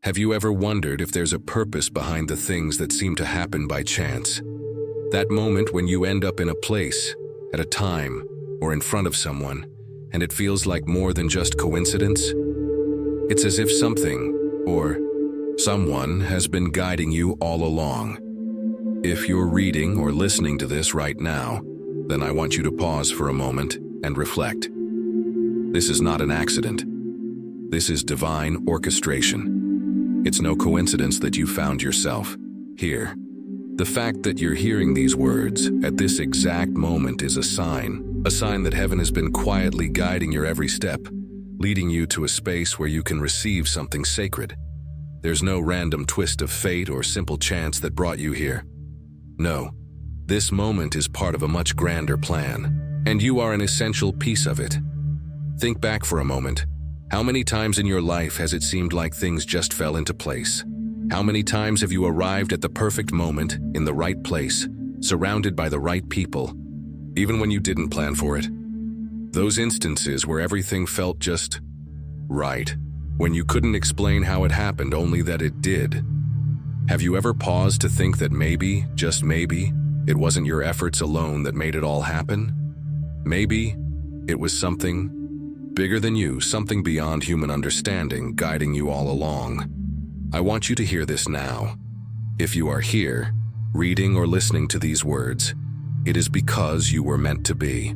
Have you ever wondered if there's a purpose behind the things that seem to happen by chance? That moment when you end up in a place, at a time, or in front of someone, and it feels like more than just coincidence? It's as if something, or someone, has been guiding you all along. If you're reading or listening to this right now, then I want you to pause for a moment and reflect. This is not an accident. This is divine orchestration. It's no coincidence that you found yourself here. The fact that you're hearing these words at this exact moment is a sign that heaven has been quietly guiding your every step, leading you to a space where you can receive something sacred. There's no random twist of fate or simple chance that brought you here. No, this moment is part of a much grander plan, and you are an essential piece of it. Think back for a moment. How many times in your life has it seemed like things just fell into place? How many times have you arrived at the perfect moment, in the right place, surrounded by the right people, even when you didn't plan for it? Those instances where everything felt just right, when you couldn't explain how it happened, only that it did. Have you ever paused to think that maybe, just maybe, it wasn't your efforts alone that made it all happen? Maybe it was something bigger than you, something beyond human understanding, guiding you all along. I want you to hear this now. If you are here, reading or listening to these words, it is because you were meant to be.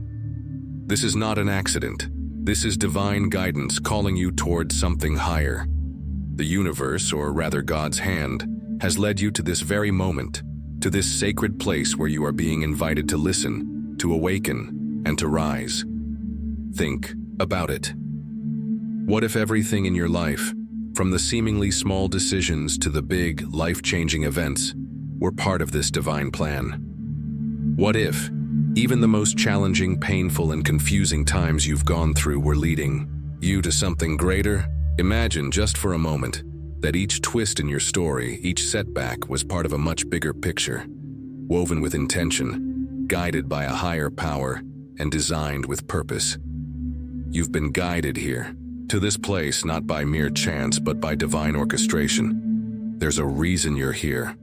This is not an accident. This is divine guidance calling you towards something higher. The universe, or rather God's hand, has led you to this very moment, to this sacred place where you are being invited to listen, to awaken, and to rise. Think about it. What if everything in your life, from the seemingly small decisions to the big, life-changing events, were part of this divine plan? What if even the most challenging, painful, and confusing times you've gone through were leading you to something greater? Imagine, just for a moment, that each twist in your story, each setback, was part of a much bigger picture, woven with intention, guided by a higher power, and designed with purpose. You've been guided here, to this place, not by mere chance, but by divine orchestration. There's a reason you're here.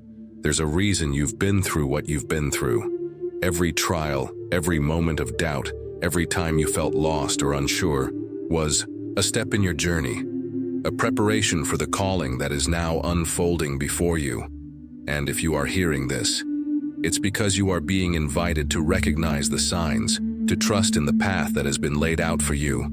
There's a reason you've been through what you've been through. Every trial, every moment of doubt, every time you felt lost or unsure, was a step in your journey, a preparation for the calling that is now unfolding before you. And if you are hearing this, it's because you are being invited to recognize the signs, to trust in the path that has been laid out for you,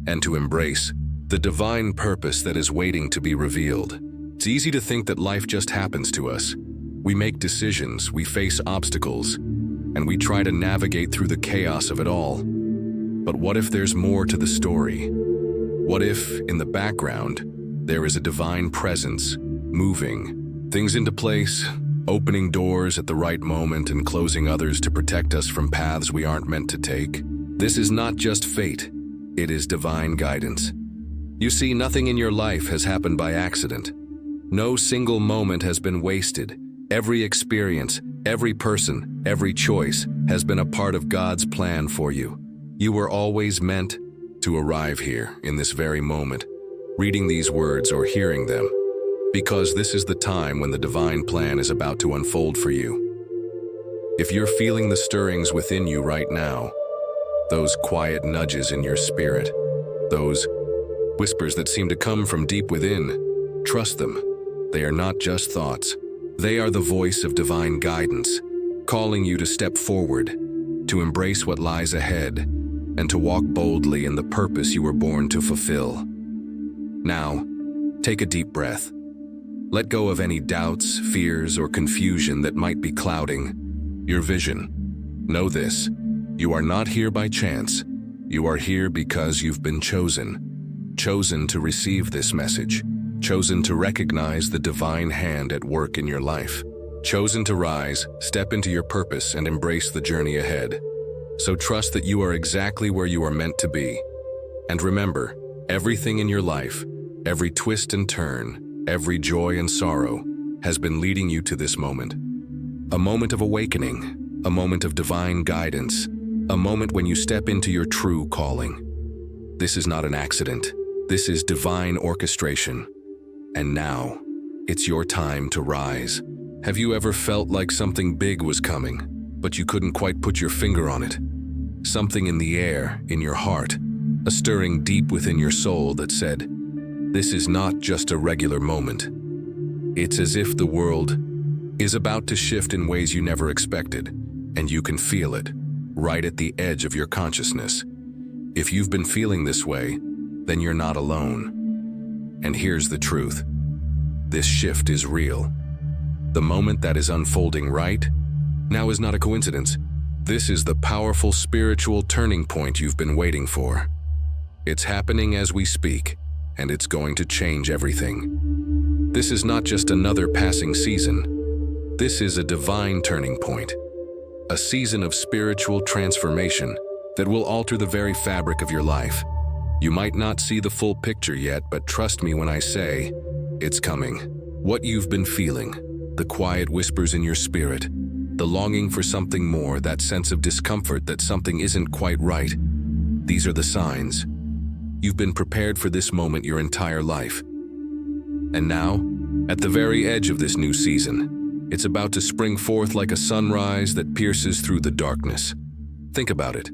and to embrace the divine purpose that is waiting to be revealed. It's easy to think that life just happens to us. We make decisions, we face obstacles, and we try to navigate through the chaos of it all. But what if there's more to the story? What if, in the background, there is a divine presence, moving things into place, opening doors at the right moment and closing others to protect us from paths we aren't meant to take? This is not just fate, it is divine guidance. You see, nothing in your life has happened by accident. No single moment has been wasted. Every experience, every person, every choice has been a part of God's plan for you. You were always meant to arrive here, in this very moment, reading these words or hearing them, because this is the time when the divine plan is about to unfold for you. If you're feeling the stirrings within you right now, those quiet nudges in your spirit, those whispers that seem to come from deep within, trust them. They are not just thoughts. They are the voice of divine guidance, calling you to step forward, to embrace what lies ahead, and to walk boldly in the purpose you were born to fulfill. Now, take a deep breath. Let go of any doubts, fears, or confusion that might be clouding your vision. Know this: you are not here by chance. You are here because you've been chosen to receive this message, chosen to recognize the divine hand at work in your life, chosen to rise, step into your purpose, and embrace the journey ahead. So trust that you are exactly where you are meant to be. And remember, everything in your life, every twist and turn, every joy and sorrow, has been leading you to this moment. A moment of awakening, a moment of divine guidance, a moment when you step into your true calling. This is not an accident. This is divine orchestration. And now, it's your time to rise. Have you ever felt like something big was coming, but you couldn't quite put your finger on it? Something in the air, in your heart, a stirring deep within your soul that said, "This is not just a regular moment." It's as if the world is about to shift in ways you never expected, and you can feel it, right at the edge of your consciousness. If you've been feeling this way, then you're not alone. And here's the truth. This shift is real. The moment that is unfolding right now is not a coincidence. This is the powerful spiritual turning point you've been waiting for. It's happening as we speak, and it's going to change everything. This is not just another passing season. This is a divine turning point. A season of spiritual transformation that will alter the very fabric of your life. You might not see the full picture yet, but trust me when I say, it's coming. What you've been feeling, the quiet whispers in your spirit, the longing for something more, that sense of discomfort that something isn't quite right. These are the signs. You've been prepared for this moment your entire life. And now, at the very edge of this new season, it's about to spring forth like a sunrise that pierces through the darkness. Think about it.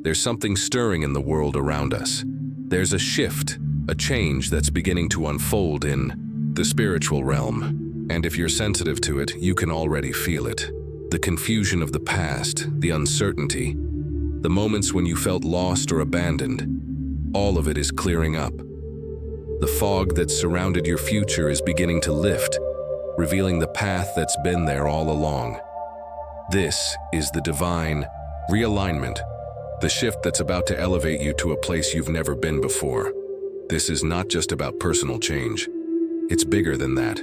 There's something stirring in the world around us. There's a shift, a change that's beginning to unfold in the spiritual realm. And if you're sensitive to it, you can already feel it. The confusion of the past, the uncertainty, the moments when you felt lost or abandoned, all of it is clearing up. The fog that surrounded your future is beginning to lift, revealing the path that's been there all along. This is the divine realignment, the shift that's about to elevate you to a place you've never been before. This is not just about personal change. It's bigger than that.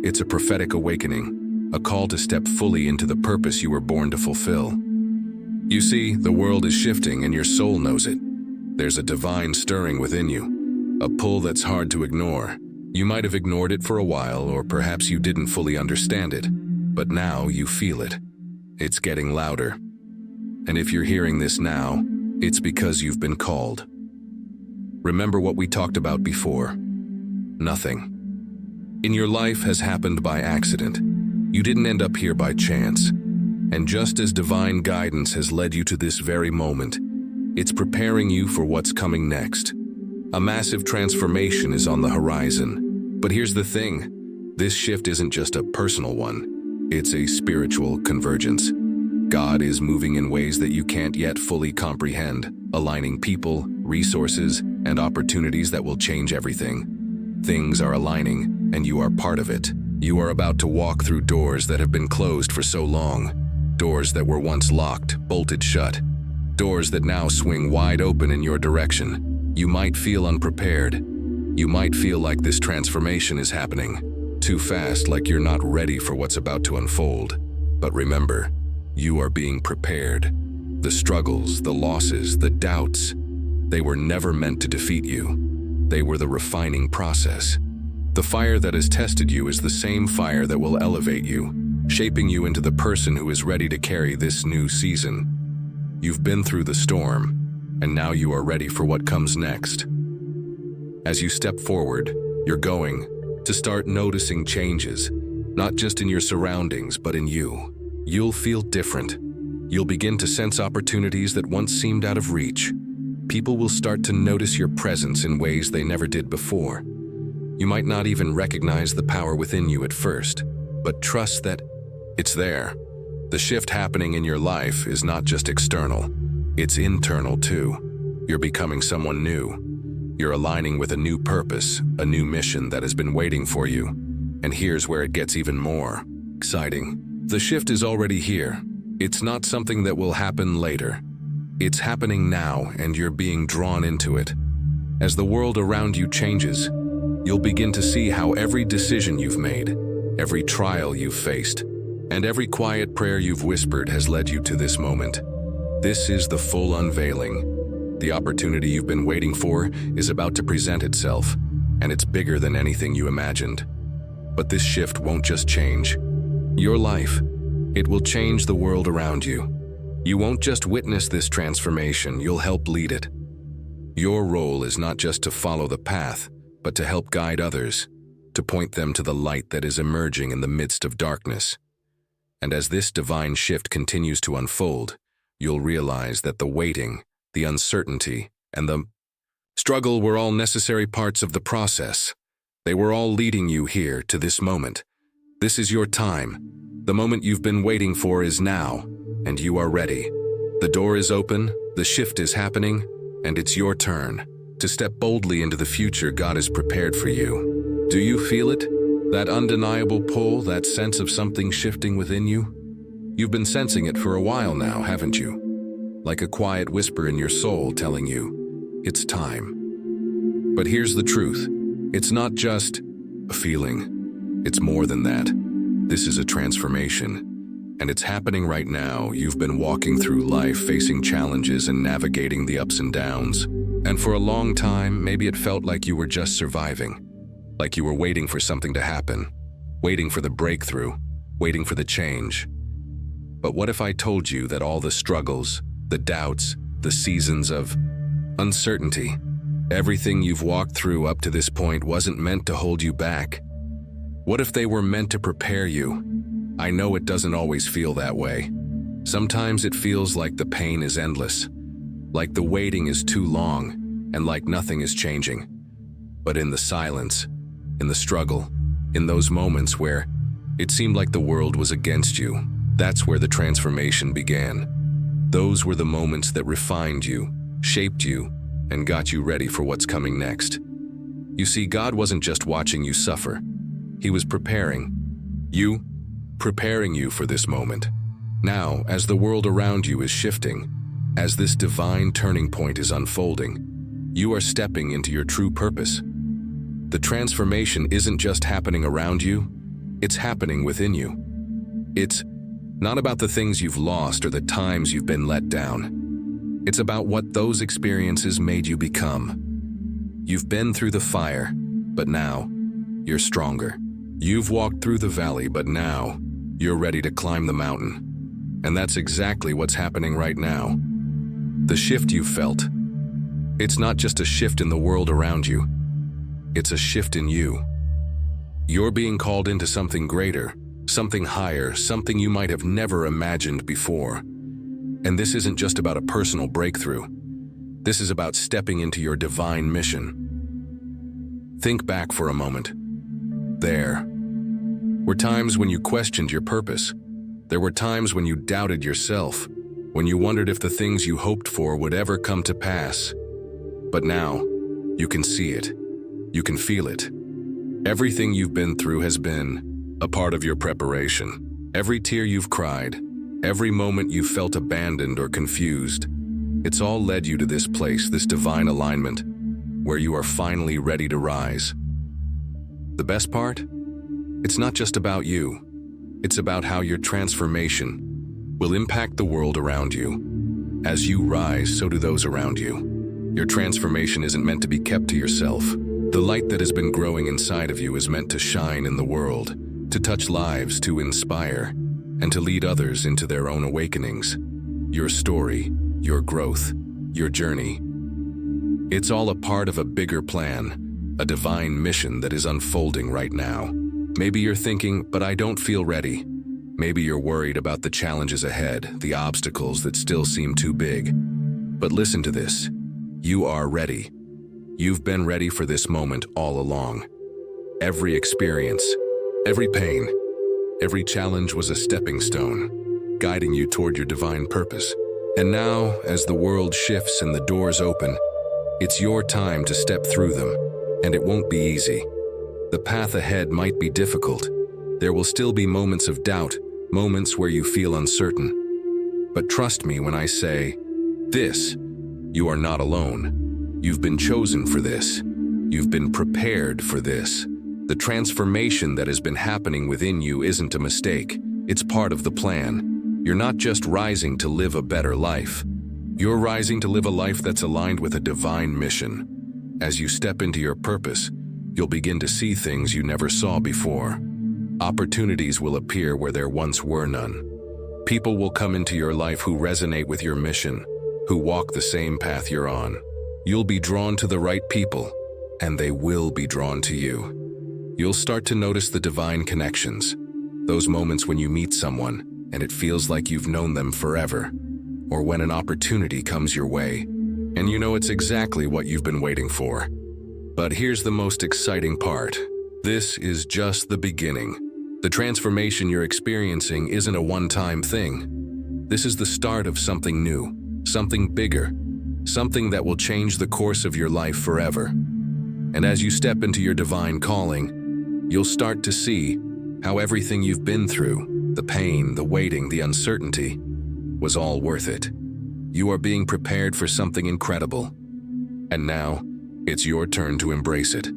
It's a prophetic awakening, a call to step fully into the purpose you were born to fulfill. You see, the world is shifting and your soul knows it. There's a divine stirring within you, a pull that's hard to ignore. You might have ignored it for a while, or perhaps you didn't fully understand it, but now you feel it. It's getting louder. And if you're hearing this now, it's because you've been called. Remember what we talked about before. Nothing in your life has happened by accident. You didn't end up here by chance. And just as divine guidance has led you to this very moment, it's preparing you for what's coming next. A massive transformation is on the horizon. But here's the thing. This shift isn't just a personal one. It's a spiritual convergence. God is moving in ways that you can't yet fully comprehend, aligning people, resources, and opportunities that will change everything. Things are aligning, and you are part of it. You are about to walk through doors that have been closed for so long. Doors that were once locked, bolted shut. Doors that now swing wide open in your direction. You might feel unprepared. You might feel like this transformation is happening too fast, like you're not ready for what's about to unfold. But remember, you are being prepared. The struggles, the losses, the doubts, they were never meant to defeat you. They were the refining process. The fire that has tested you is the same fire that will elevate you, shaping you into the person who is ready to carry this new season. You've been through the storm, and now you are ready for what comes next. As you step forward, you're going to start noticing changes, not just in your surroundings, but in you. You'll feel different. You'll begin to sense opportunities that once seemed out of reach. People will start to notice your presence in ways they never did before. You might not even recognize the power within you at first, but trust that it's there. The shift happening in your life is not just external, it's internal too. You're becoming someone new. You're aligning with a new purpose, a new mission that has been waiting for you. And here's where it gets even more exciting. The shift is already here. It's not something that will happen later. It's happening now, and you're being drawn into it. As the world around you changes, you'll begin to see how every decision you've made, every trial you've faced, and every quiet prayer you've whispered has led you to this moment. This is the full unveiling. The opportunity you've been waiting for is about to present itself, and it's bigger than anything you imagined. But this shift won't just change your life. It will change the world around you. You won't just witness this transformation, you'll help lead it. Your role is not just to follow the path, but to help guide others. to point them to the light that is emerging in the midst of darkness. And as this divine shift continues to unfold, you'll realize that the waiting, the uncertainty, and the struggle were all necessary parts of the process. They were all leading you here to this moment. This is your time. The moment you've been waiting for is now, and you are ready. The door is open, the shift is happening, and it's your turn to step boldly into the future God has prepared for you. Do you feel it? That undeniable pull, that sense of something shifting within you? You've been sensing it for a while now, haven't you? Like a quiet whisper in your soul telling you, it's time. But here's the truth. It's not just a feeling. It's more than that. This is a transformation. And it's happening right now. You've been walking through life, facing challenges and navigating the ups and downs. And for a long time, maybe it felt like you were just surviving. Like you were waiting for something to happen. Waiting for the breakthrough. Waiting for the change. But what if I told you that all the struggles, the doubts, the seasons of uncertainty, everything you've walked through up to this point wasn't meant to hold you back? What if they were meant to prepare you? I know it doesn't always feel that way. Sometimes it feels like the pain is endless, like the waiting is too long, and like nothing is changing. But in the silence, in the struggle, in those moments where it seemed like the world was against you, that's where the transformation began. Those were the moments that refined you, shaped you, and got you ready for what's coming next. You see, God wasn't just watching you suffer. He was preparing you for this moment. Now, as the world around you is shifting, as this divine turning point is unfolding, you are stepping into your true purpose. The transformation isn't just happening around you, it's happening within you. It's not about the things you've lost or the times you've been let down. It's about what those experiences made you become. You've been through the fire, but now you're stronger. You've walked through the valley, but now you're ready to climb the mountain. And that's exactly what's happening right now. The shift you felt, it's not just a shift in the world around you, it's a shift in you. You're being called into something greater, something higher, something you might have never imagined before. And this isn't just about a personal breakthrough. This is about stepping into your divine mission. Think back for a moment. There were times when you questioned your purpose. There were times when you doubted yourself, when you wondered if the things you hoped for would ever come to pass. But now, you can see it. You can feel it. Everything you've been through has been a part of your preparation. Every tear you've cried, every moment you felt abandoned or confused, it's all led you to this place, this divine alignment, where you are finally ready to rise. The best part? It's not just about you. It's about how your transformation will impact the world around you. As you rise, so do those around you. Your transformation isn't meant to be kept to yourself. The light that has been growing inside of you is meant to shine in the world, to touch lives, to inspire, and to lead others into their own awakenings. Your story, your growth, your journey. It's all a part of a bigger plan, a divine mission that is unfolding right now. Maybe you're thinking, but I don't feel ready. Maybe you're worried about the challenges ahead, the obstacles that still seem too big. But listen to this. You are ready. You've been ready for this moment all along. Every experience, every pain, every challenge was a stepping stone, guiding you toward your divine purpose. And now, as the world shifts and the doors open, it's your time to step through them, and it won't be easy. The path ahead might be difficult. There will still be moments of doubt, moments where you feel uncertain. But trust me when I say, this, you are not alone. You've been chosen for this. You've been prepared for this. The transformation that has been happening within you isn't a mistake. It's part of the plan. You're not just rising to live a better life. You're rising to live a life that's aligned with a divine mission. As you step into your purpose, you'll begin to see things you never saw before. Opportunities will appear where there once were none. People will come into your life who resonate with your mission, who walk the same path you're on. You'll be drawn to the right people, and they will be drawn to you. you'll start to notice the divine connections. Those moments when you meet someone and it feels like you've known them forever, or when an opportunity comes your way and you know it's exactly what you've been waiting for. But here's the most exciting part. This is just the beginning. The transformation you're experiencing isn't a one-time thing. This is the start of something new, something bigger, something that will change the course of your life forever. And as you step into your divine calling, you'll start to see how everything you've been through, the pain, the waiting, the uncertainty, was all worth it. You are being prepared for something incredible. And now, it's your turn to embrace it.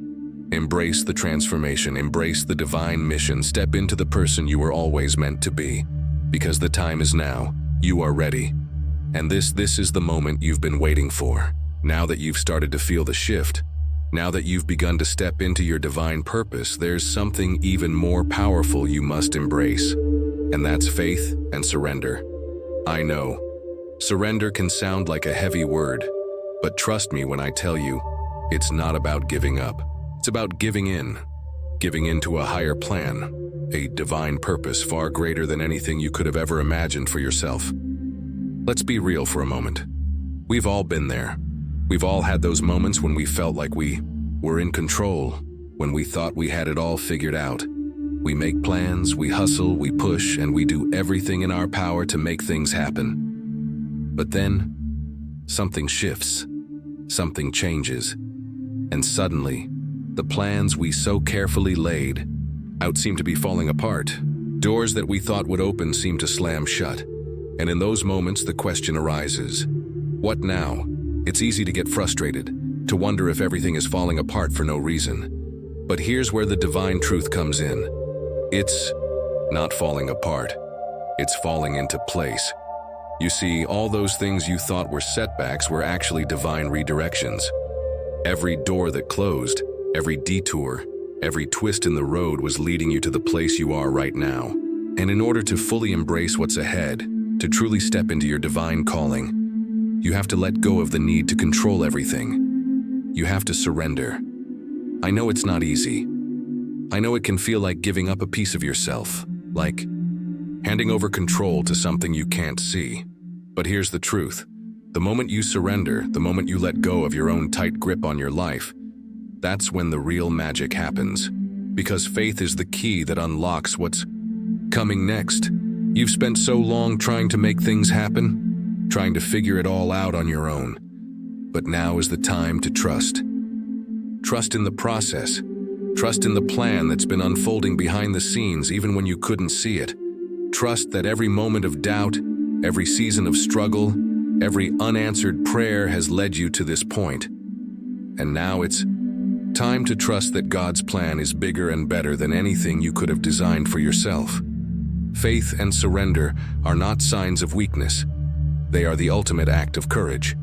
Embrace the transformation, embrace the divine mission, step into the person you were always meant to be. Because the time is now, you are ready. And this is the moment you've been waiting for. Now that you've started to feel the shift, now that you've begun to step into your divine purpose, there's something even more powerful you must embrace. And that's faith and surrender. I know, surrender can sound like a heavy word, but trust me when I tell you, it's not about giving up. It's about giving in to a higher plan, a divine purpose far greater than anything you could have ever imagined for yourself. Let's be real for a moment. We've all been there. We've all had those moments when we felt like we were in control, when we thought we had it all figured out. We make plans, we hustle, we push, and we do everything in our power to make things happen. But then, something shifts, something changes, and suddenly, the plans we so carefully laid out seem to be falling apart. Doors that we thought would open seem to slam shut. And in those moments, the question arises, what now? It's easy to get frustrated, to wonder if everything is falling apart for no reason. But here's where the divine truth comes in. It's not falling apart. It's falling into place. You see, all those things you thought were setbacks were actually divine redirections. Every door that closed, every detour, every twist in the road was leading you to the place you are right now. And in order to fully embrace what's ahead, to truly step into your divine calling, you have to let go of the need to control everything. You have to surrender. I know it's not easy. I know it can feel like giving up a piece of yourself, like handing over control to something you can't see. But here's the truth. The moment you surrender, the moment you let go of your own tight grip on your life, that's when the real magic happens. Because faith is the key that unlocks what's coming next. You've spent so long trying to make things happen, trying to figure it all out on your own. But now is the time to trust. Trust in the process. Trust in the plan that's been unfolding behind the scenes even when you couldn't see it. Trust that every moment of doubt, every season of struggle, every unanswered prayer has led you to this point. And now it's time to trust that God's plan is bigger and better than anything you could have designed for yourself. Faith and surrender are not signs of weakness. They are the ultimate act of courage.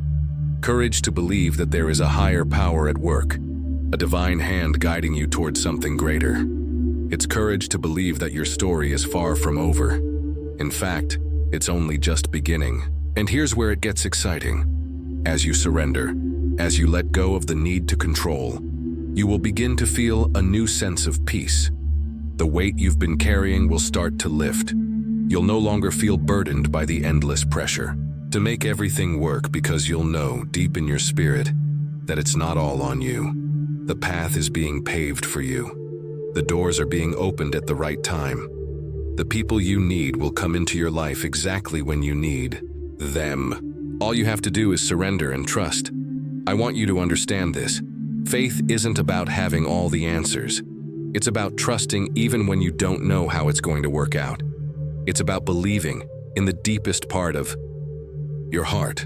Courage to believe that there is a higher power at work, a divine hand guiding you towards something greater. It's courage to believe that your story is far from over. In fact, it's only just beginning. And here's where it gets exciting. As you surrender, as you let go of the need to control, you will begin to feel a new sense of peace. The weight you've been carrying will start to lift. You'll no longer feel burdened by the endless pressure to make everything work because you'll know deep in your spirit that it's not all on you. The path is being paved for you. The doors are being opened at the right time. The people you need will come into your life exactly when you need them. All you have to do is surrender and trust. I want you to understand this. Faith isn't about having all the answers. It's about trusting even when you don't know how it's going to work out. It's about believing in the deepest part of your heart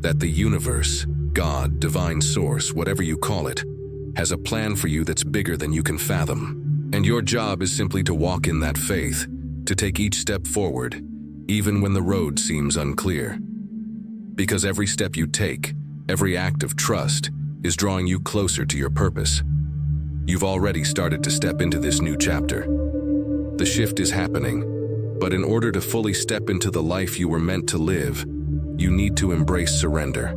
that the universe, God, divine source, whatever you call it, has a plan for you that's bigger than you can fathom. And your job is simply to walk in that faith, to take each step forward, even when the road seems unclear. Because every step you take, every act of trust, is drawing you closer to your purpose. You've already started to step into this new chapter. The shift is happening, but in order to fully step into the life you were meant to live, you need to embrace surrender.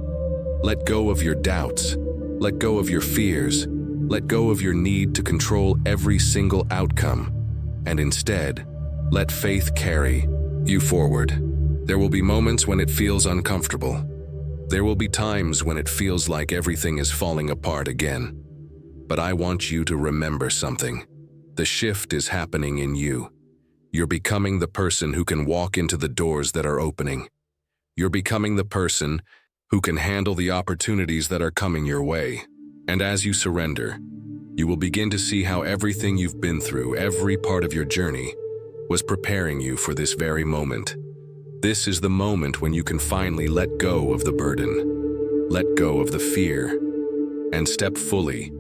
Let go of your doubts, let go of your fears, Let go of your need to control every single outcome, and instead, let faith carry you forward. There will be moments when it feels uncomfortable. There will be times when it feels like everything is falling apart again. But I want you to remember something. The shift is happening in you. You're becoming the person who can walk into the doors that are opening. You're becoming the person who can handle the opportunities that are coming your way. And as you surrender, you will begin to see how everything you've been through, every part of your journey, was preparing you for this very moment. This is the moment when you can finally let go of the burden, let go of the fear, and step fully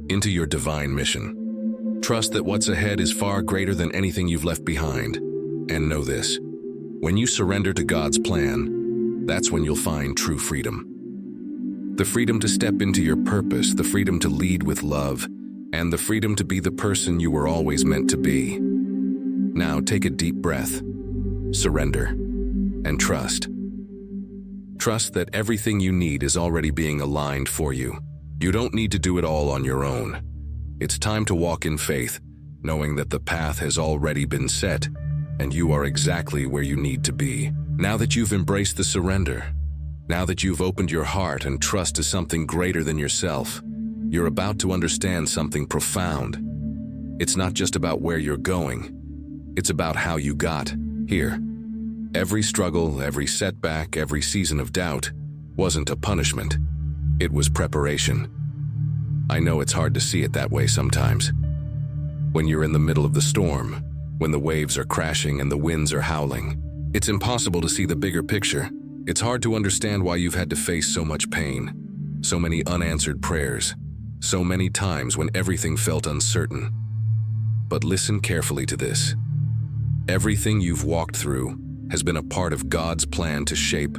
into your divine mission. Trust that what's ahead is far greater than anything you've left behind. And know this, when you surrender to God's plan, that's when you'll find true freedom. The freedom to step into your purpose, the freedom to lead with love, and the freedom to be the person you were always meant to be. Now take a deep breath, surrender, and trust. Trust that everything you need is already being aligned for you. You don't need to do it all on your own. It's time to walk in faith, knowing that the path has already been set, and you are exactly where you need to be. Now that you've embraced the surrender, now that you've opened your heart and trust to something greater than yourself, you're about to understand something profound. It's not just about where you're going, it's about how you got here. Every struggle, every setback, every season of doubt wasn't a punishment. It was preparation. I know it's hard to see it that way sometimes. When you're in the middle of the storm, when the waves are crashing and the winds are howling, it's impossible to see the bigger picture. It's hard to understand why you've had to face so much pain, so many unanswered prayers, so many times when everything felt uncertain. But listen carefully to this. Everything you've walked through has been a part of God's plan to shape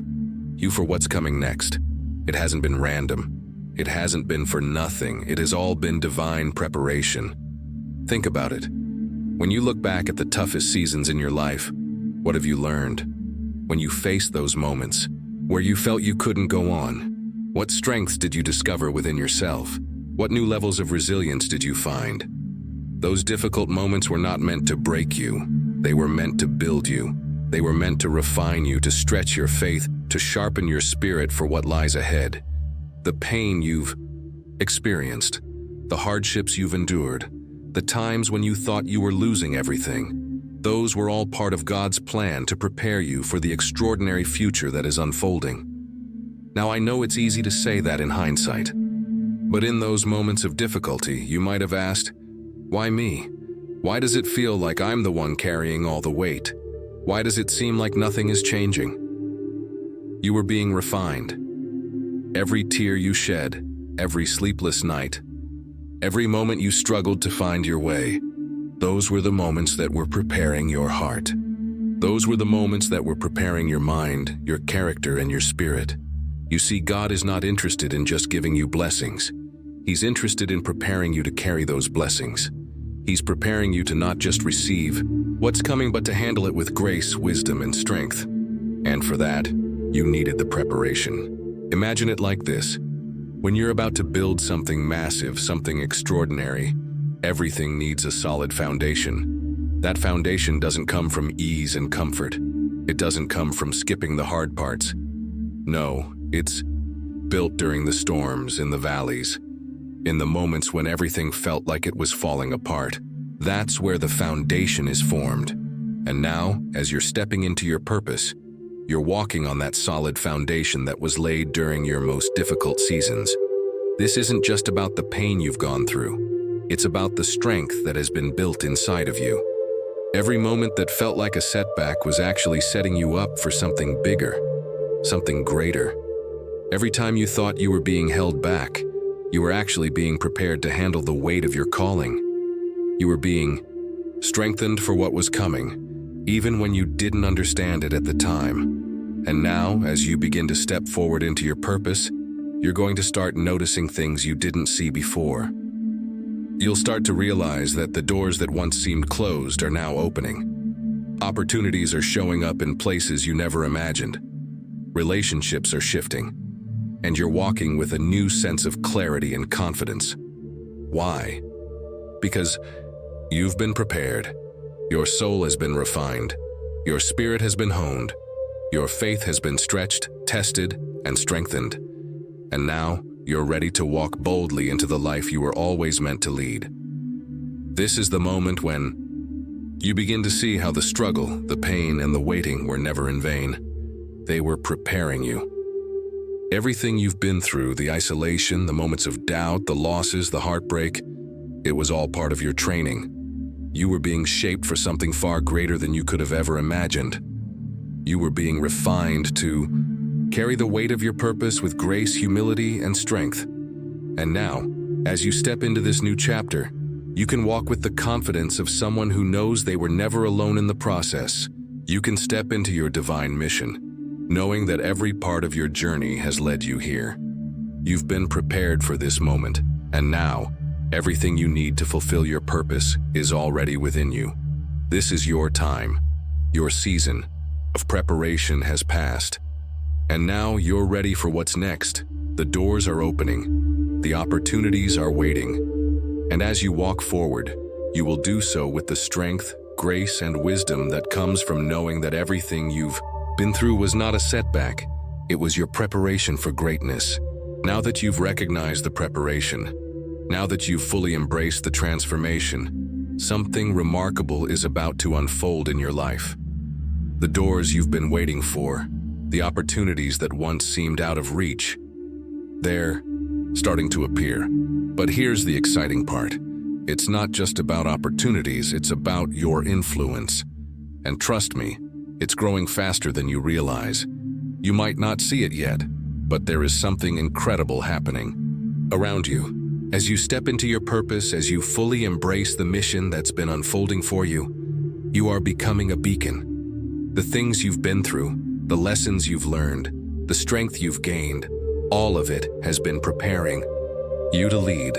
you for what's coming next. It hasn't been random. It hasn't been for nothing. It has all been divine preparation. Think about it. When you look back at the toughest seasons in your life, what have you learned? When you faced those moments where you felt you couldn't go on, what strengths did you discover within yourself? What new levels of resilience did you find? Those difficult moments were not meant to break you. They were meant to build you. They were meant to refine you, to stretch your faith, to sharpen your spirit for what lies ahead. The pain you've experienced, the hardships you've endured, the times when you thought you were losing everything, those were all part of God's plan to prepare you for the extraordinary future that is unfolding. Now, I know it's easy to say that in hindsight, but in those moments of difficulty, you might have asked, why me? Why does it feel like I'm the one carrying all the weight? Why does it seem like nothing is changing? You were being refined. Every tear you shed, every sleepless night, every moment you struggled to find your way, those were the moments that were preparing your heart. Those were the moments that were preparing your mind, your character, and your spirit. You see, God is not interested in just giving you blessings. He's interested in preparing you to carry those blessings. He's preparing you to not just receive what's coming, but to handle it with grace, wisdom, and strength. And for that, you needed the preparation. Imagine it like this. When you're about to build something massive, something extraordinary, everything needs a solid foundation. That foundation doesn't come from ease and comfort. It doesn't come from skipping the hard parts. No, it's built during the storms, in the valleys, in the moments when everything felt like it was falling apart. That's where the foundation is formed. And now, as you're stepping into your purpose, you're walking on that solid foundation that was laid during your most difficult seasons. This isn't just about the pain you've gone through. It's about the strength that has been built inside of you. Every moment that felt like a setback was actually setting you up for something bigger, something greater. Every time you thought you were being held back, you were actually being prepared to handle the weight of your calling. You were being strengthened for what was coming, even when you didn't understand it at the time. And now, as you begin to step forward into your purpose, you're going to start noticing things you didn't see before. You'll start to realize that the doors that once seemed closed are now opening. Opportunities are showing up in places you never imagined. Relationships are shifting, and you're walking with a new sense of clarity and confidence. Why? Because you've been prepared. Your soul has been refined. Your spirit has been honed. Your faith has been stretched, tested, and strengthened. And now, you're ready to walk boldly into the life you were always meant to lead. This is the moment when you begin to see how the struggle, the pain, and the waiting were never in vain. They were preparing you. Everything you've been through, the isolation, the moments of doubt, the losses, the heartbreak, it was all part of your training. You were being shaped for something far greater than you could have ever imagined. You were being refined to carry the weight of your purpose with grace, humility, and strength. And now, as you step into this new chapter, you can walk with the confidence of someone who knows they were never alone in the process. You can step into your divine mission, knowing that every part of your journey has led you here. You've been prepared for this moment, and now, everything you need to fulfill your purpose is already within you. This is your time. Your season of preparation has passed. And now you're ready for what's next. The doors are opening. The opportunities are waiting. And as you walk forward, you will do so with the strength, grace, and wisdom that comes from knowing that everything you've been through was not a setback. It was your preparation for greatness. Now that you've recognized the preparation, now that you've fully embraced the transformation, something remarkable is about to unfold in your life. The doors you've been waiting for, the opportunities that once seemed out of reach, they're starting to appear. But here's the exciting part. It's not just about opportunities, it's about your influence. And trust me, it's growing faster than you realize. You might not see it yet, but there is something incredible happening around you. As you step into your purpose, as you fully embrace the mission that's been unfolding for you, you are becoming a beacon. The things you've been through, the lessons you've learned, the strength you've gained, all of it has been preparing you to lead.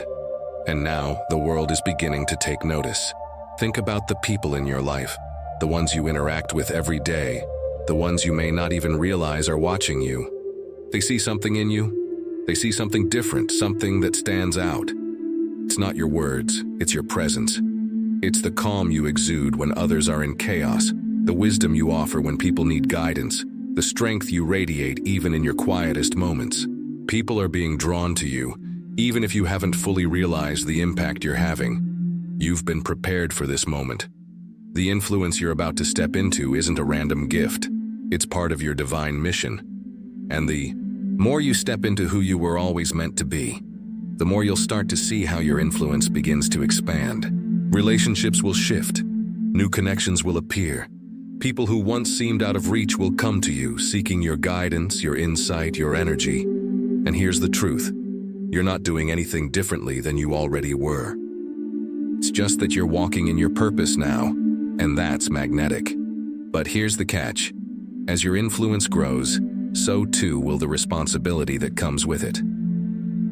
And now the world is beginning to take notice. Think about the people in your life, the ones you interact with every day, the ones you may not even realize are watching you. They see something in you. They see something different, something that stands out. It's not your words, it's your presence. It's the calm you exude when others are in chaos, the wisdom you offer when people need guidance, the strength you radiate even in your quietest moments. People are being drawn to you, even if you haven't fully realized the impact you're having. You've been prepared for this moment. The influence you're about to step into isn't a random gift. It's part of your divine mission. And the more you step into who you were always meant to be, the more you'll start to see how your influence begins to expand. Relationships will shift. New connections will appear. People who once seemed out of reach will come to you, seeking your guidance, your insight, your energy. And here's the truth. You're not doing anything differently than you already were. It's just that you're walking in your purpose now, and that's magnetic. But here's the catch. As your influence grows, so too will the responsibility that comes with it.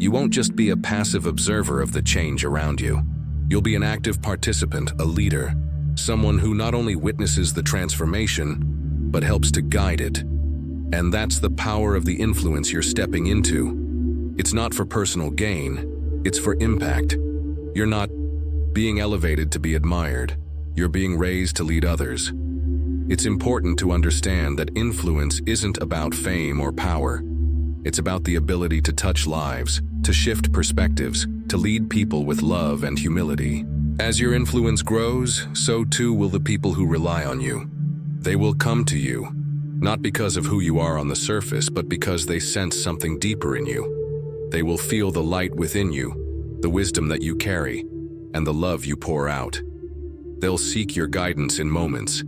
You won't just be a passive observer of the change around you. You'll be an active participant, a leader, someone who not only witnesses the transformation, but helps to guide it. And that's the power of the influence you're stepping into. It's not for personal gain, it's for impact. You're not being elevated to be admired. You're being raised to lead others. It's important to understand that influence isn't about fame or power. It's about the ability to touch lives, to shift perspectives, to lead people with love and humility. As your influence grows, so too will the people who rely on you. They will come to you, not because of who you are on the surface, but because they sense something deeper in you. They will feel the light within you, the wisdom that you carry, and the love you pour out. They'll seek your guidance in moments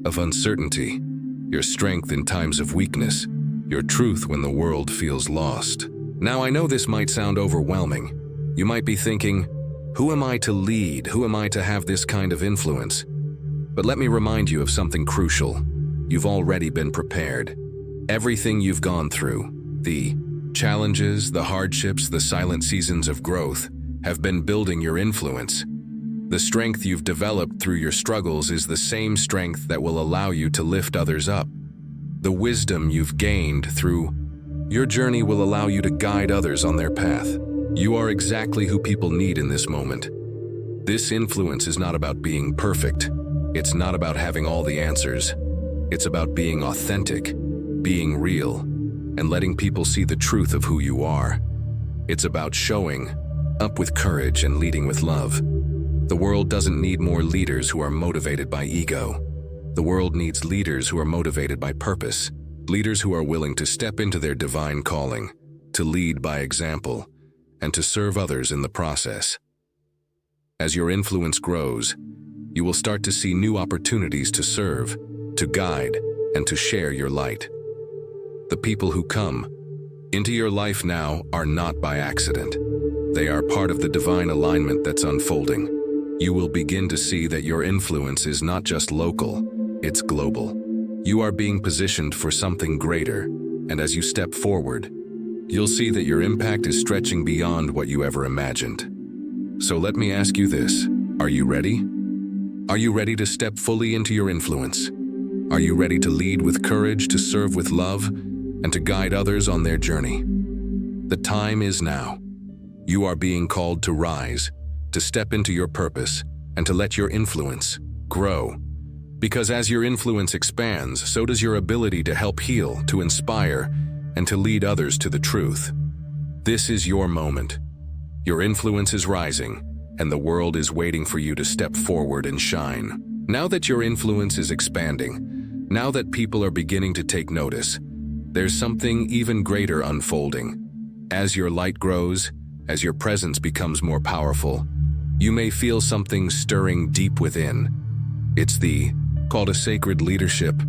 of uncertainty, your strength in times of weakness, your truth when the world feels lost. Now, I know this might sound overwhelming. You might be thinking, who am I to lead? Who am I to have this kind of influence? But let me remind you of something crucial. You've already been prepared. Everything you've gone through, the challenges, the hardships, the silent seasons of growth, have been building your influence. The strength you've developed through your struggles is the same strength that will allow you to lift others up. The wisdom you've gained through your journey will allow you to guide others on their path. You are exactly who people need in this moment. This influence is not about being perfect. It's not about having all the answers. It's about being authentic, being real, and letting people see the truth of who you are. It's about showing up with courage and leading with love. The world doesn't need more leaders who are motivated by ego. The world needs leaders who are motivated by purpose, leaders who are willing to step into their divine calling, to lead by example, and to serve others in the process. As your influence grows, you will start to see new opportunities to serve, to guide, and to share your light. The people who come into your life now are not by accident. They are part of the divine alignment that's unfolding. You will begin to see that your influence is not just local, it's global. You are being positioned for something greater, and as you step forward, you'll see that your impact is stretching beyond what you ever imagined. So let me ask you this, are you ready? Are you ready to step fully into your influence? Are you ready to lead with courage, to serve with love, and to guide others on their journey? The time is now. You are being called to rise, to step into your purpose, and to let your influence grow. Because as your influence expands, so does your ability to help heal, to inspire, and to lead others to the truth. This is your moment. Your influence is rising, and the world is waiting for you to step forward and shine. Now that your influence is expanding, now that people are beginning to take notice, there's something even greater unfolding. As your light grows, as your presence becomes more powerful, you may feel something stirring deep within. It's called a sacred leadership.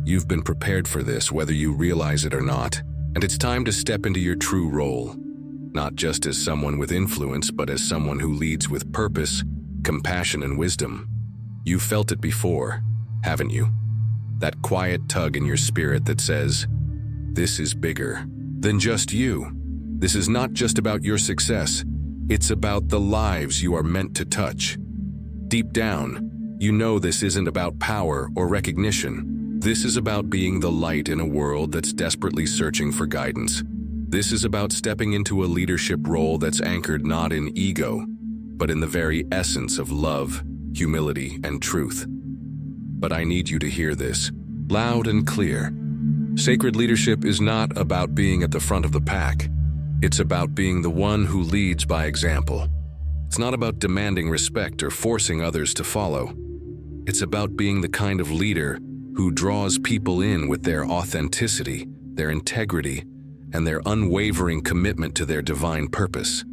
You've been prepared for this, whether you realize it or not, and it's time to step into your true role. Not just as someone with influence, but as someone who leads with purpose, compassion, and wisdom. You've felt it before, haven't you? That quiet tug in your spirit that says, this is bigger than just you. This is not just about your success. It's about the lives you are meant to touch. Deep down, you know this isn't about power or recognition. This is about being the light in a world that's desperately searching for guidance. This is about stepping into a leadership role that's anchored not in ego, but in the very essence of love, humility, and truth. But I need you to hear this, loud and clear. Sacred leadership is not about being at the front of the pack. It's about being the one who leads by example. It's not about demanding respect or forcing others to follow. It's about being the kind of leader who draws people in with their authenticity, their integrity, and their unwavering commitment to their divine purpose.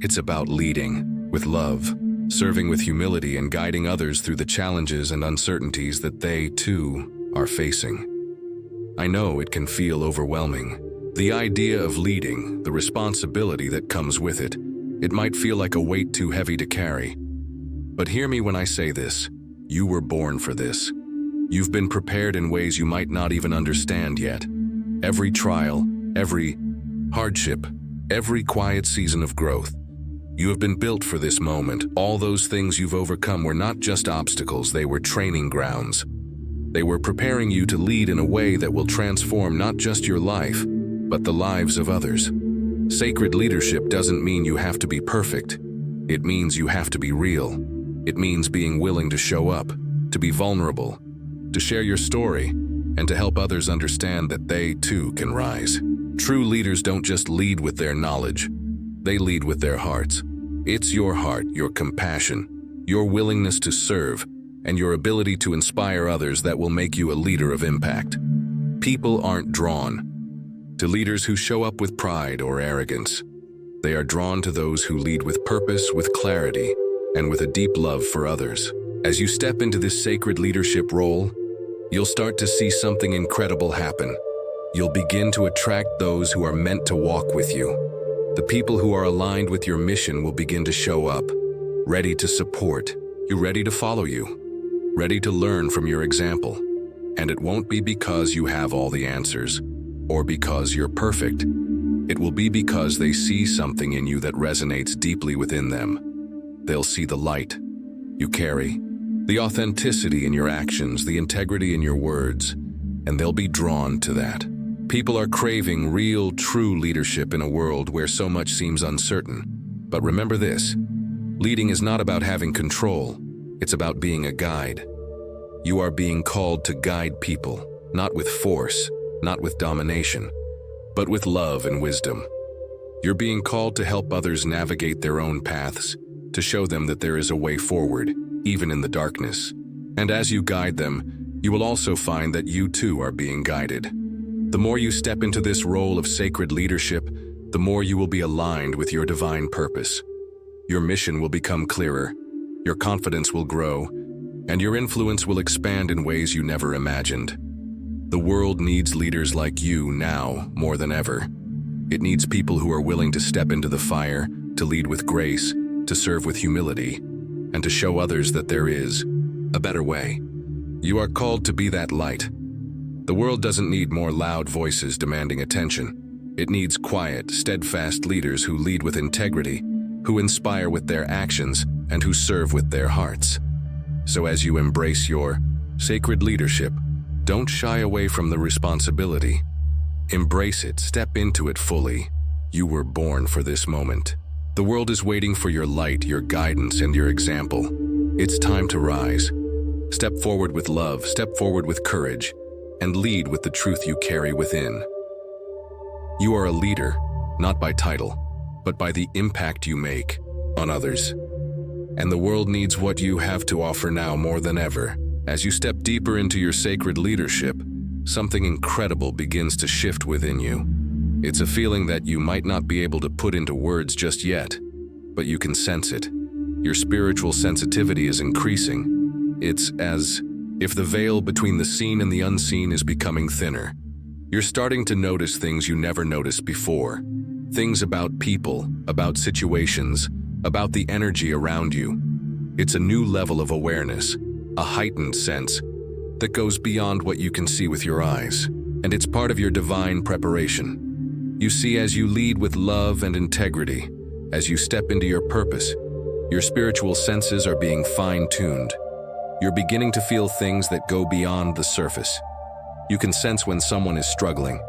It's about leading with love, serving with humility, and guiding others through the challenges and uncertainties that they, too, are facing. I know it can feel overwhelming. The idea of leading, the responsibility that comes with it, it might feel like a weight too heavy to carry. But hear me when I say this. You were born for this. You've been prepared in ways you might not even understand yet. Every trial, every hardship, every quiet season of growth. You have been built for this moment. All those things you've overcome were not just obstacles, they were training grounds. They were preparing you to lead in a way that will transform not just your life, but the lives of others. Sacred leadership doesn't mean you have to be perfect. It means you have to be real. It means being willing to show up, to be vulnerable, to share your story, and to help others understand that they too can rise. True leaders don't just lead with their knowledge, they lead with their hearts. It's your heart, your compassion, your willingness to serve, and your ability to inspire others that will make you a leader of impact. People aren't drawn to leaders who show up with pride or arrogance. They are drawn to those who lead with purpose, with clarity, and with a deep love for others. As you step into this sacred leadership role, you'll start to see something incredible happen. You'll begin to attract those who are meant to walk with you. The people who are aligned with your mission will begin to show up, ready to support you, ready to follow you, ready to learn from your example. And it won't be because you have all the answers, or because you're perfect. It will be because they see something in you that resonates deeply within them. They'll see the light you carry, the authenticity in your actions, the integrity in your words, and they'll be drawn to that. People are craving real, true leadership in a world where so much seems uncertain. But remember this, leading is not about having control, it's about being a guide. You are being called to guide people, not with force, not with domination, but with love and wisdom. You're being called to help others navigate their own paths, to show them that there is a way forward, even in the darkness. And as you guide them, you will also find that you too are being guided. The more you step into this role of sacred leadership, the more you will be aligned with your divine purpose. Your mission will become clearer, your confidence will grow, and your influence will expand in ways you never imagined. The world needs leaders like you now more than ever. It needs people who are willing to step into the fire, to lead with grace, to serve with humility, and to show others that there is a better way. You are called to be that light. The world doesn't need more loud voices demanding attention. It needs quiet, steadfast leaders who lead with integrity, who inspire with their actions, and who serve with their hearts. So as you embrace your sacred leadership, don't shy away from the responsibility. Embrace it, step into it fully. You were born for this moment. The world is waiting for your light, your guidance, and your example. It's time to rise. Step forward with love, step forward with courage, and lead with the truth you carry within. You are a leader, not by title, but by the impact you make on others. And the world needs what you have to offer now more than ever. As you step deeper into your sacred leadership, something incredible begins to shift within you. It's a feeling that you might not be able to put into words just yet, but you can sense it. Your spiritual sensitivity is increasing. It's as if the veil between the seen and the unseen is becoming thinner. You're starting to notice things you never noticed before. Things about people, about situations, about the energy around you. It's a new level of awareness, a heightened sense that goes beyond what you can see with your eyes, and it's part of your divine preparation. You see, as you lead with love and integrity, as you step into your purpose, your spiritual senses are being fine-tuned. You're beginning to feel things that go beyond the surface. You can sense when someone is struggling,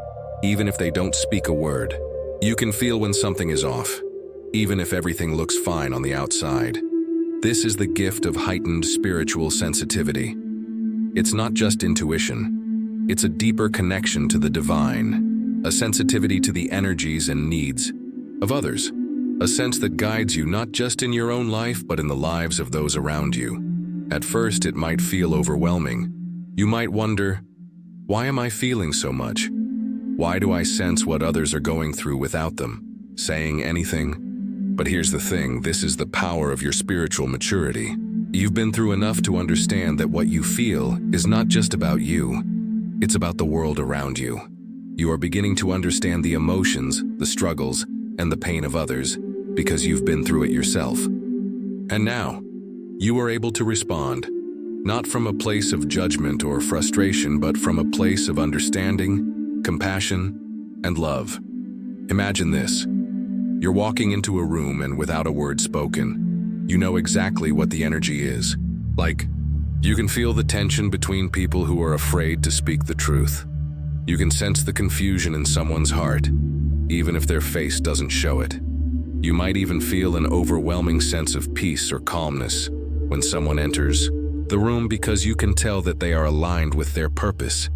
even if they don't speak a word. You can feel when something is off, even if everything looks fine on the outside. This is the gift of heightened spiritual sensitivity. It's not just intuition. It's a deeper connection to the divine, a sensitivity to the energies and needs of others, a sense that guides you not just in your own life but in the lives of those around you. At first, it might feel overwhelming. You might wonder, why am I feeling so much? Why do I sense what others are going through without them saying anything? But here's the thing, this is the power of your spiritual maturity. You've been through enough to understand that what you feel is not just about you, it's about the world around you. You are beginning to understand the emotions, the struggles, and the pain of others because you've been through it yourself. And now, you are able to respond, not from a place of judgment or frustration, but from a place of understanding, compassion, and love. Imagine this. You're walking into a room and without a word spoken, you know exactly what the energy is. Like, you can feel the tension between people who are afraid to speak the truth. You can sense the confusion in someone's heart, even if their face doesn't show it. You might even feel an overwhelming sense of peace or calmness when someone enters the room because you can tell that they are aligned with their purpose.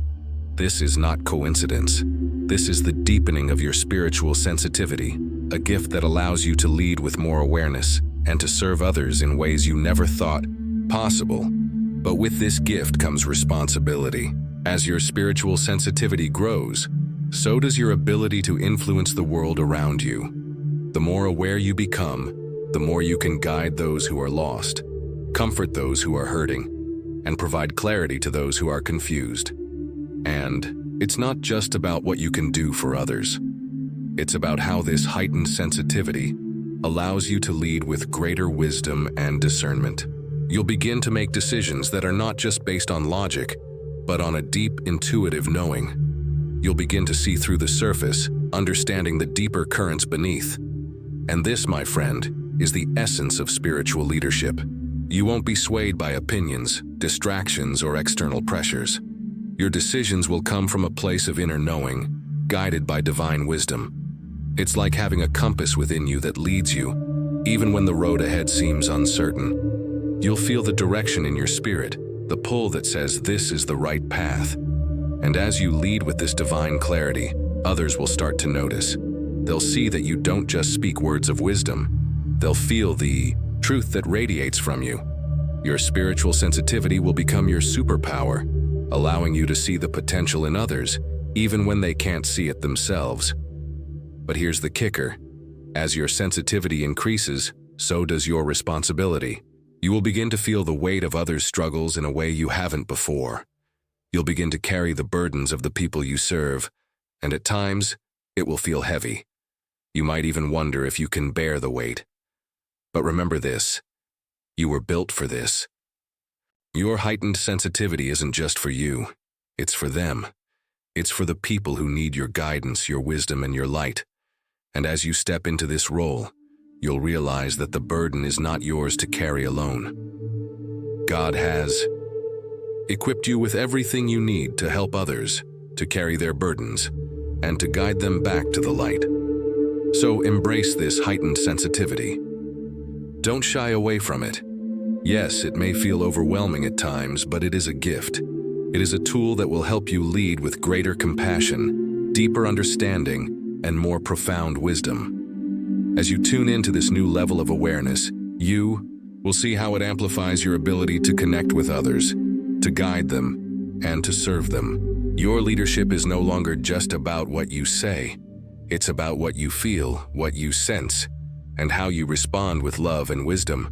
This is not coincidence. This is the deepening of your spiritual sensitivity, a gift that allows you to lead with more awareness and to serve others in ways you never thought possible. But with this gift comes responsibility. As your spiritual sensitivity grows, so does your ability to influence the world around you. The more aware you become, the more you can guide those who are lost, comfort those who are hurting, and provide clarity to those who are confused. And it's not just about what you can do for others. It's about how this heightened sensitivity allows you to lead with greater wisdom and discernment. You'll begin to make decisions that are not just based on logic, but on a deep, intuitive knowing. You'll begin to see through the surface, understanding the deeper currents beneath. And this, my friend, is the essence of spiritual leadership. You won't be swayed by opinions, distractions, or external pressures. Your decisions will come from a place of inner knowing, guided by divine wisdom. It's like having a compass within you that leads you, even when the road ahead seems uncertain. You'll feel the direction in your spirit, the pull that says this is the right path. And as you lead with this divine clarity, others will start to notice. They'll see that you don't just speak words of wisdom. They'll feel the truth that radiates from you. Your spiritual sensitivity will become your superpower, allowing you to see the potential in others, even when they can't see it themselves. But here's the kicker. As your sensitivity increases, so does your responsibility. You will begin to feel the weight of others' struggles in a way you haven't before. You'll begin to carry the burdens of the people you serve, and at times, it will feel heavy. You might even wonder if you can bear the weight. But remember this, you were built for this. Your heightened sensitivity isn't just for you, it's for them. It's for the people who need your guidance, your wisdom, and your light. And as you step into this role, you'll realize that the burden is not yours to carry alone. God has equipped you with everything you need to help others, to carry their burdens, and to guide them back to the light. So embrace this heightened sensitivity. Don't shy away from it. Yes, it may feel overwhelming at times, but it is a gift. It is a tool that will help you lead with greater compassion, deeper understanding, and more profound wisdom. As you tune into this new level of awareness, you will see how it amplifies your ability to connect with others, to guide them, and to serve them. Your leadership is no longer just about what you say. It's about what you feel, what you sense, and how you respond with love and wisdom.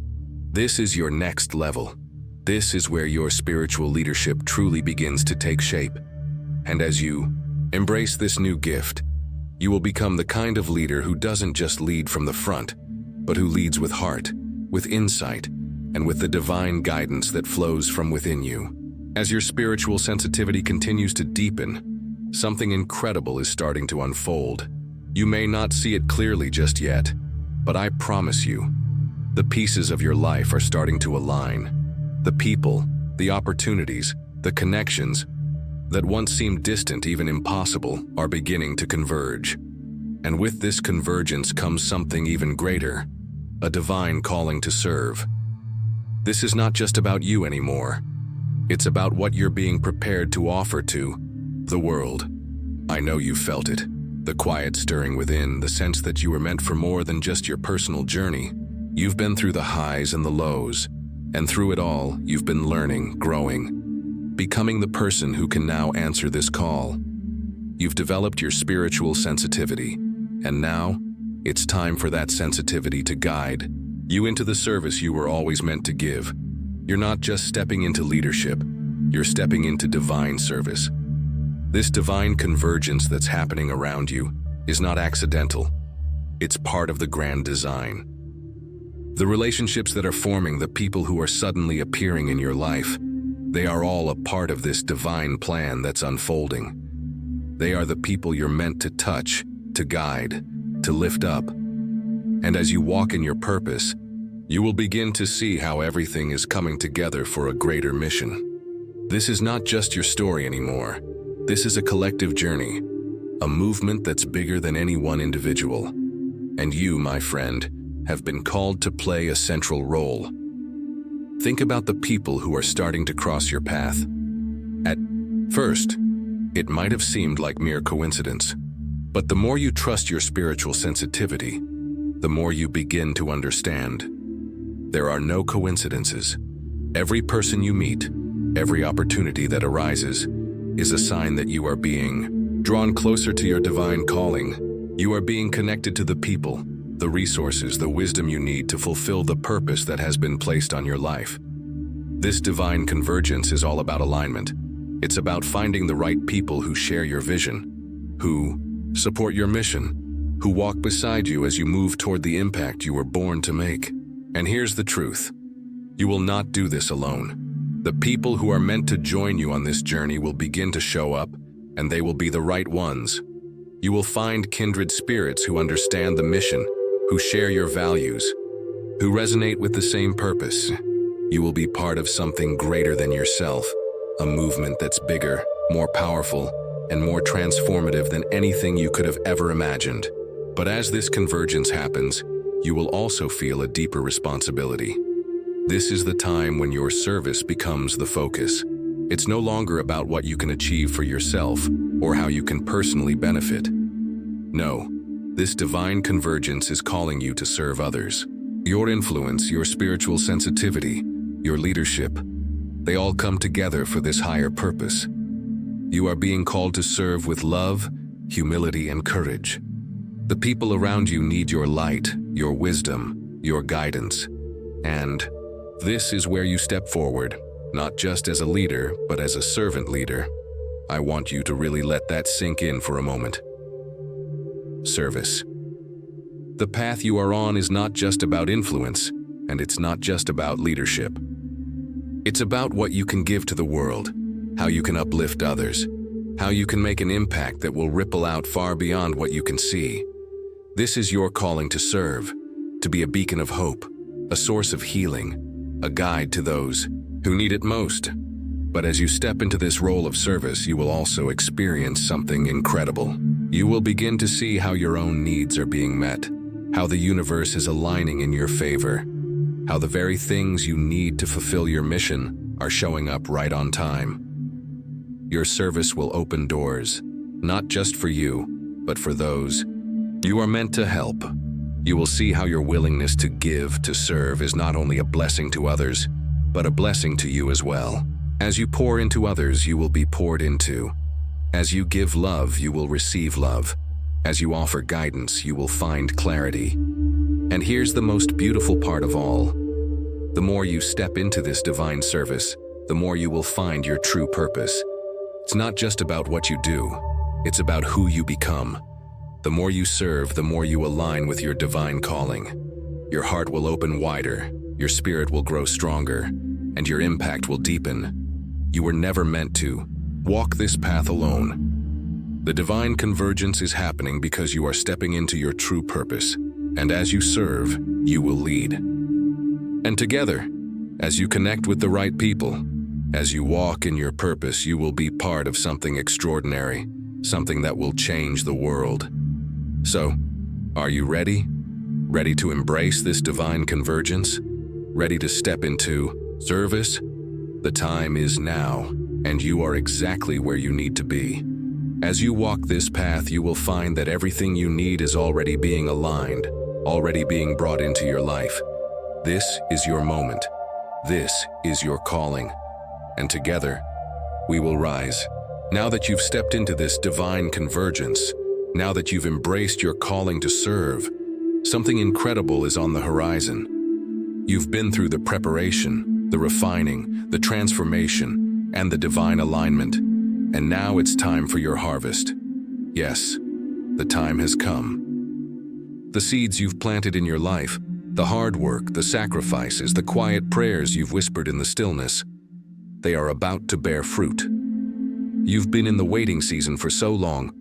This is your next level. This is where your spiritual leadership truly begins to take shape. And as you embrace this new gift, you will become the kind of leader who doesn't just lead from the front, but who leads with heart, with insight, and with the divine guidance that flows from within you. As your spiritual sensitivity continues to deepen, something incredible is starting to unfold. You may not see it clearly just yet, but I promise you, the pieces of your life are starting to align. The people, the opportunities, the connections that once seemed distant, even impossible, are beginning to converge. And with this convergence comes something even greater, a divine calling to serve. This is not just about you anymore. It's about what you're being prepared to offer to the world. I know you felt it. The quiet stirring within, the sense that you were meant for more than just your personal journey. You've been through the highs and the lows, and through it all, you've been learning, growing, becoming the person who can now answer this call. You've developed your spiritual sensitivity, and now, it's time for that sensitivity to guide you into the service you were always meant to give. You're not just stepping into leadership, you're stepping into divine service. This divine convergence that's happening around you is not accidental. It's part of the grand design. The relationships that are forming, the people who are suddenly appearing in your life, they are all a part of this divine plan that's unfolding. They are the people you're meant to touch, to guide, to lift up. And as you walk in your purpose, you will begin to see how everything is coming together for a greater mission. This is not just your story anymore. This is a collective journey, a movement that's bigger than any one individual. And you, my friend, have been called to play a central role. Think about the people who are starting to cross your path. At first, it might have seemed like mere coincidence, but the more you trust your spiritual sensitivity, the more you begin to understand. There are no coincidences. Every person you meet, every opportunity that arises, is a sign that you are being drawn closer to your divine calling. You are being connected to the people, the resources, the wisdom you need to fulfill the purpose that has been placed on your life. This divine convergence is all about alignment. It's about finding the right people who share your vision, who support your mission, who walk beside you as you move toward the impact you were born to make. And here's the truth. You will not do this alone. The people who are meant to join you on this journey will begin to show up, and they will be the right ones. You will find kindred spirits who understand the mission, who share your values, who resonate with the same purpose. You will be part of something greater than yourself, a movement that's bigger, more powerful, and more transformative than anything you could have ever imagined. But as this convergence happens, you will also feel a deeper responsibility. This is the time when your service becomes the focus. It's no longer about what you can achieve for yourself or how you can personally benefit. No, this divine convergence is calling you to serve others. Your influence, your spiritual sensitivity, your leadership, they all come together for this higher purpose. You are being called to serve with love, humility, and courage. The people around you need your light, your wisdom, your guidance. And this is where you step forward, not just as a leader, but as a servant leader. I want you to really let that sink in for a moment. Service. The path you are on is not just about influence, and it's not just about leadership. It's about what you can give to the world, how you can uplift others, how you can make an impact that will ripple out far beyond what you can see. This is your calling to serve, to be a beacon of hope, a source of healing, a guide to those who need it most. But as you step into this role of service, you will also experience something incredible. You will begin to see how your own needs are being met, how the universe is aligning in your favor, how the very things you need to fulfill your mission are showing up right on time. Your service will open doors, not just for you, but for those you are meant to help. You will see how your willingness to give, to serve, is not only a blessing to others, but a blessing to you as well. As you pour into others, you will be poured into. As you give love, you will receive love. As you offer guidance, you will find clarity. And here's the most beautiful part of all. The more you step into this divine service, the more you will find your true purpose. It's not just about what you do, it's about who you become. The more you serve, the more you align with your divine calling. Your heart will open wider, your spirit will grow stronger, and your impact will deepen. You were never meant to walk this path alone. The divine convergence is happening because you are stepping into your true purpose, and as you serve, you will lead. And together, as you connect with the right people, as you walk in your purpose, you will be part of something extraordinary, something that will change the world. So, are you ready? Ready to embrace this divine convergence? Ready to step into service? The time is now, and you are exactly where you need to be. As you walk this path, you will find that everything you need is already being aligned, already being brought into your life. This is your moment. This is your calling. And together, we will rise. Now that you've stepped into this divine convergence, now that you've embraced your calling to serve, something incredible is on the horizon. You've been through the preparation, the refining, the transformation, and the divine alignment. And now it's time for your harvest. Yes, the time has come. The seeds you've planted in your life, the hard work, the sacrifices, the quiet prayers you've whispered in the stillness, they are about to bear fruit. You've been in the waiting season for so long,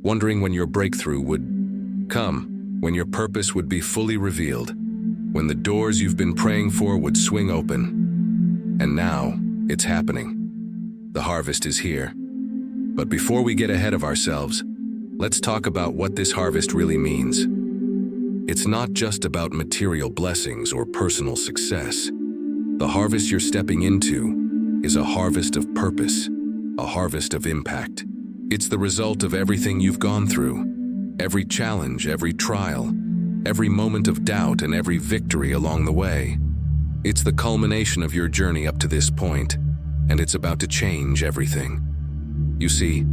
wondering when your breakthrough would come, when your purpose would be fully revealed, when the doors you've been praying for would swing open. And now, it's happening. The harvest is here. But before we get ahead of ourselves, let's talk about what this harvest really means. It's not just about material blessings or personal success. The harvest you're stepping into is a harvest of purpose, a harvest of impact. It's the result of everything you've gone through, every challenge, every trial, every moment of doubt, and every victory along the way. It's the culmination of your journey up to this point, and it's about to change everything. You see,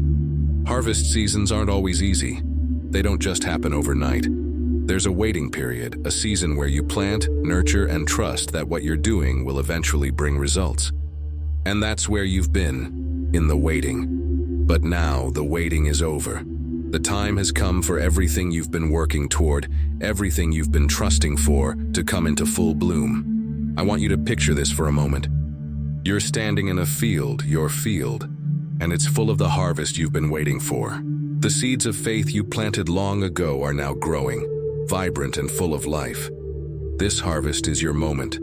harvest seasons aren't always easy. They don't just happen overnight. There's a waiting period, a season where you plant, nurture, and trust that what you're doing will eventually bring results. And that's where you've been, in the waiting. But now the waiting is over. The time has come for everything you've been working toward, everything you've been trusting for, to come into full bloom. I want you to picture this for a moment. You're standing in a field, your field, and it's full of the harvest you've been waiting for. The seeds of faith you planted long ago are now growing, vibrant and full of life. This harvest is your moment,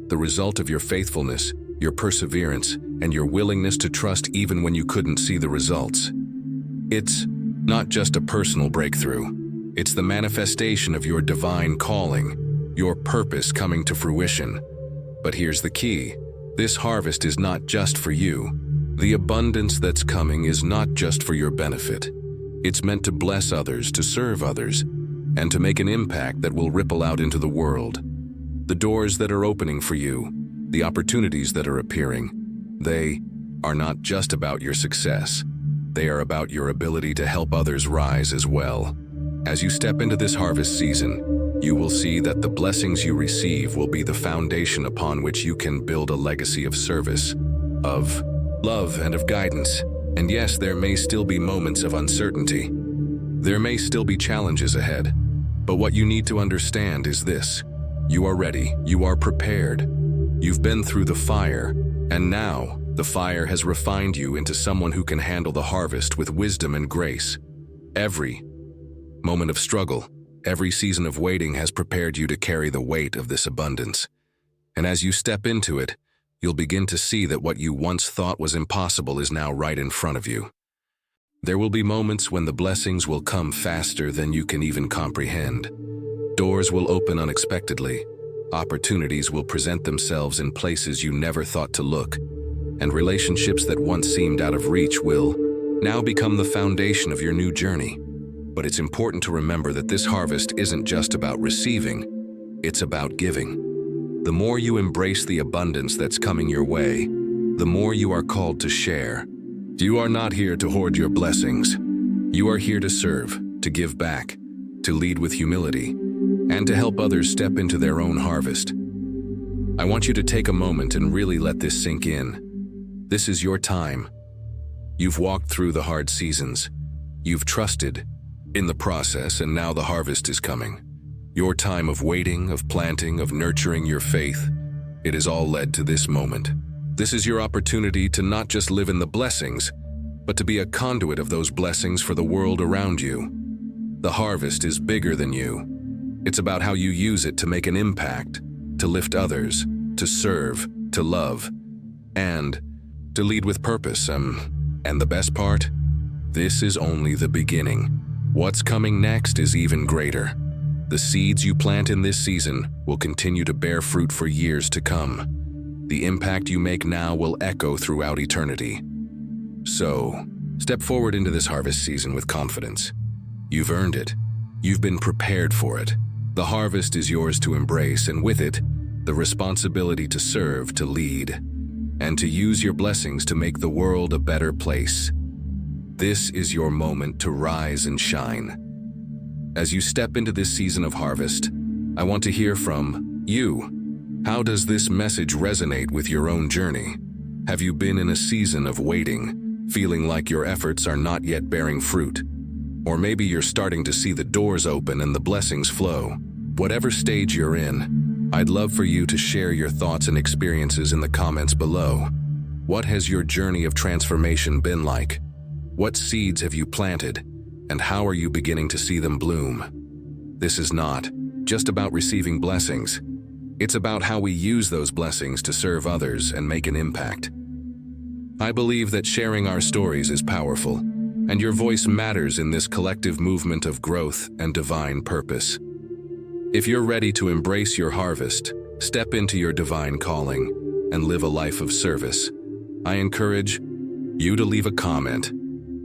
the result of your faithfulness, your perseverance, and your willingness to trust even when you couldn't see the results. It's not just a personal breakthrough. It's the manifestation of your divine calling, your purpose coming to fruition. But here's the key. This harvest is not just for you. The abundance that's coming is not just for your benefit. It's meant to bless others, to serve others, and to make an impact that will ripple out into the world. The doors that are opening for you, the opportunities that are appearing, they are not just about your success. They are about your ability to help others rise as well. As you step into this harvest season, you will see that the blessings you receive will be the foundation upon which you can build a legacy of service, of love, and of guidance. And yes, there may still be moments of uncertainty. There may still be challenges ahead. But what you need to understand is this. You are ready. You are prepared. You've been through the fire, and now the fire has refined you into someone who can handle the harvest with wisdom and grace. Every moment of struggle, every season of waiting has prepared you to carry the weight of this abundance. And as you step into it, you'll begin to see that what you once thought was impossible is now right in front of you. There will be moments when the blessings will come faster than you can even comprehend. Doors will open unexpectedly. Opportunities will present themselves in places you never thought to look. And relationships that once seemed out of reach will now become the foundation of your new journey. But it's important to remember that this harvest isn't just about receiving, it's about giving. The more you embrace the abundance that's coming your way, the more you are called to share. You are not here to hoard your blessings. You are here to serve, to give back, to lead with humility, and to help others step into their own harvest. I want you to take a moment and really let this sink in. This is your time. You've walked through the hard seasons. You've trusted in the process, and now the harvest is coming. Your time of waiting, of planting, of nurturing your faith, it has all led to this moment. This is your opportunity to not just live in the blessings, but to be a conduit of those blessings for the world around you. The harvest is bigger than you. It's about how you use it to make an impact, to lift others, to serve, to love, and to lead with purpose. And the best part? This is only the beginning. What's coming next is even greater. The seeds you plant in this season will continue to bear fruit for years to come. The impact you make now will echo throughout eternity. So, step forward into this harvest season with confidence. You've earned it. You've been prepared for it. The harvest is yours to embrace, and with it, the responsibility to serve, to lead, and to use your blessings to make the world a better place. This is your moment to rise and shine. As you step into this season of harvest, I want to hear from you. How does this message resonate with your own journey? Have you been in a season of waiting, feeling like your efforts are not yet bearing fruit? Or maybe you're starting to see the doors open and the blessings flow. Whatever stage you're in, I'd love for you to share your thoughts and experiences in the comments below. What has your journey of transformation been like? What seeds have you planted, and how are you beginning to see them bloom? This is not just about receiving blessings. It's about how we use those blessings to serve others and make an impact. I believe that sharing our stories is powerful, and your voice matters in this collective movement of growth and divine purpose. If you're ready to embrace your harvest, step into your divine calling, and live a life of service, I encourage you to leave a comment.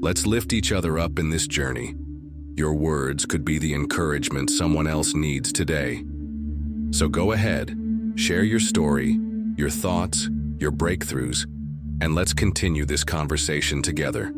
Let's lift each other up in this journey. Your words could be the encouragement someone else needs today. So go ahead, share your story, your thoughts, your breakthroughs, and let's continue this conversation together.